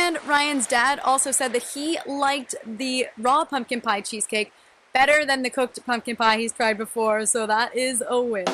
And Ryan's dad also said that he liked the raw pumpkin pie cheesecake better than the cooked pumpkin pie he's tried before, so that is a win.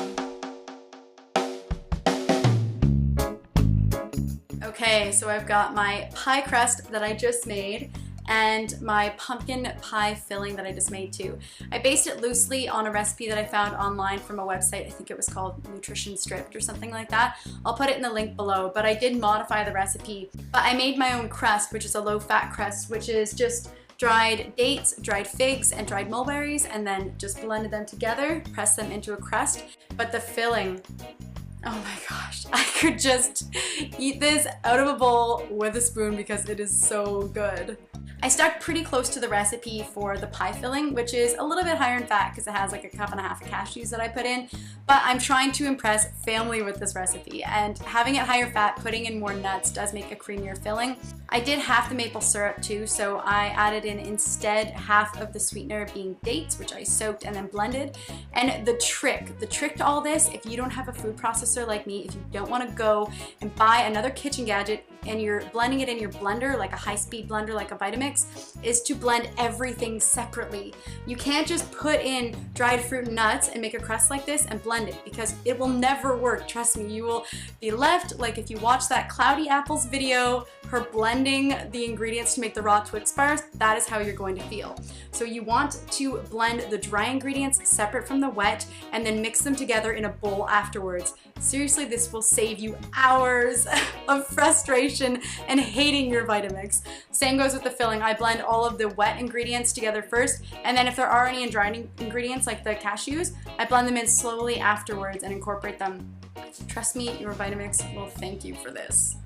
Okay, so I've got my pie crust that I just made and my pumpkin pie filling that I just made too. I based it loosely on a recipe that I found online from a website. I think it was called Nutrition Stripped or something like that. I'll put it in the link below, but I did modify the recipe. But I made my own crust, which is a low-fat crust, which is just dried dates, dried figs, and dried mulberries, and then just blended them together, pressed them into a crust. But the filling, oh my gosh, I could just eat this out of a bowl with a spoon because it is so good. I stuck pretty close to the recipe for the pie filling, which is a little bit higher in fat because it has like 1.5 cups of cashews that I put in, but I'm trying to impress family with this recipe, and having it higher fat, putting in more nuts does make a creamier filling. I did half the maple syrup too, so I added in instead half of the sweetener being dates, which I soaked and then blended. And the trick to all this, if you don't have a food processor like me, if you don't want to go and buy another kitchen gadget and you're blending it in your blender, like a high-speed blender like a Vitamix, is to blend everything separately. You can't just put in dried fruit and nuts and make a crust like this and blend it, because it will never work. Trust me, you will be left like if you watch that Cloudy Apples video, her blending the ingredients to make the raw Twix bars, that is how you're going to feel. So you want to blend the dry ingredients separate from the wet and then mix them together in a bowl afterwards. Seriously, this will save you hours of frustration and hating your Vitamix. Same goes with the filling. I blend all of the wet ingredients together first, and then if there are any dried ingredients like the cashews, I blend them in slowly afterwards and incorporate them. Trust me, your Vitamix will thank you for this.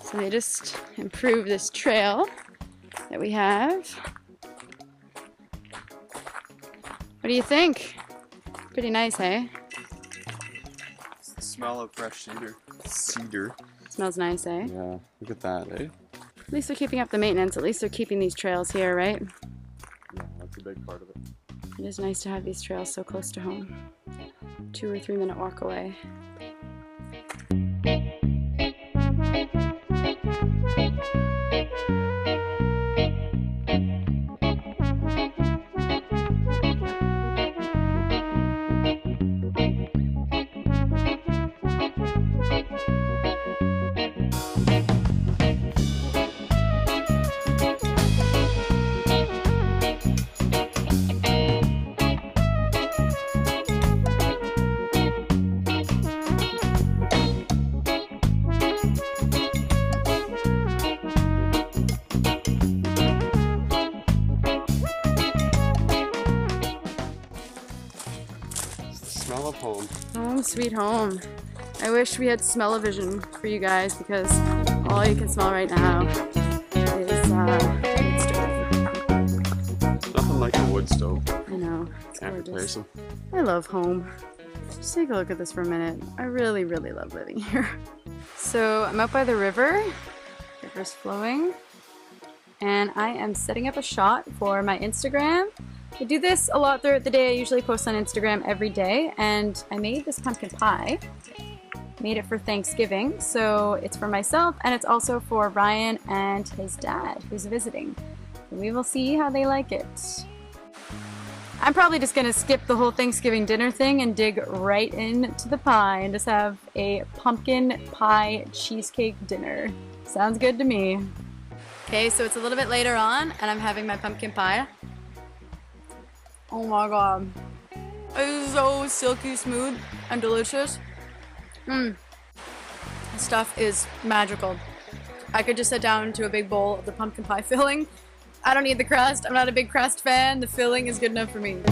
So they just improved this trail that we have. What do you think? Pretty nice, hey? It's the smell of fresh cedar. Smells nice, eh? Yeah, look at that, eh? At least they're keeping up the maintenance. At least they're keeping these trails here, right? Yeah, that's a big part of it. It is nice to have these trails so close to home. 2 or 3 minute walk away. Smell of home. Home sweet home. I wish we had smell-o-vision for you guys, because all you can smell right now is wood stove. Nothing like a wood stove. I know. It's Can't replace gorgeous. them. I love home. Just take a look at this for a minute. I really, really love living here. So I'm out by the river. River's flowing. And I am setting up a shot for my Instagram. I do this a lot throughout the day. I usually post on Instagram every day. And I made this pumpkin pie. Made it for Thanksgiving. So it's for myself and it's also for Ryan and his dad who's visiting. We will see how they like it. I'm probably just gonna skip the whole Thanksgiving dinner thing and dig right into the pie and just have a pumpkin pie cheesecake dinner. Sounds good to me. Okay, so it's a little bit later on and I'm having my pumpkin pie. Oh my god. It is so silky smooth and delicious. Mmm. This stuff is magical. I could just sit down to a big bowl of the pumpkin pie filling. I don't need the crust. I'm not a big crust fan. The filling is good enough for me.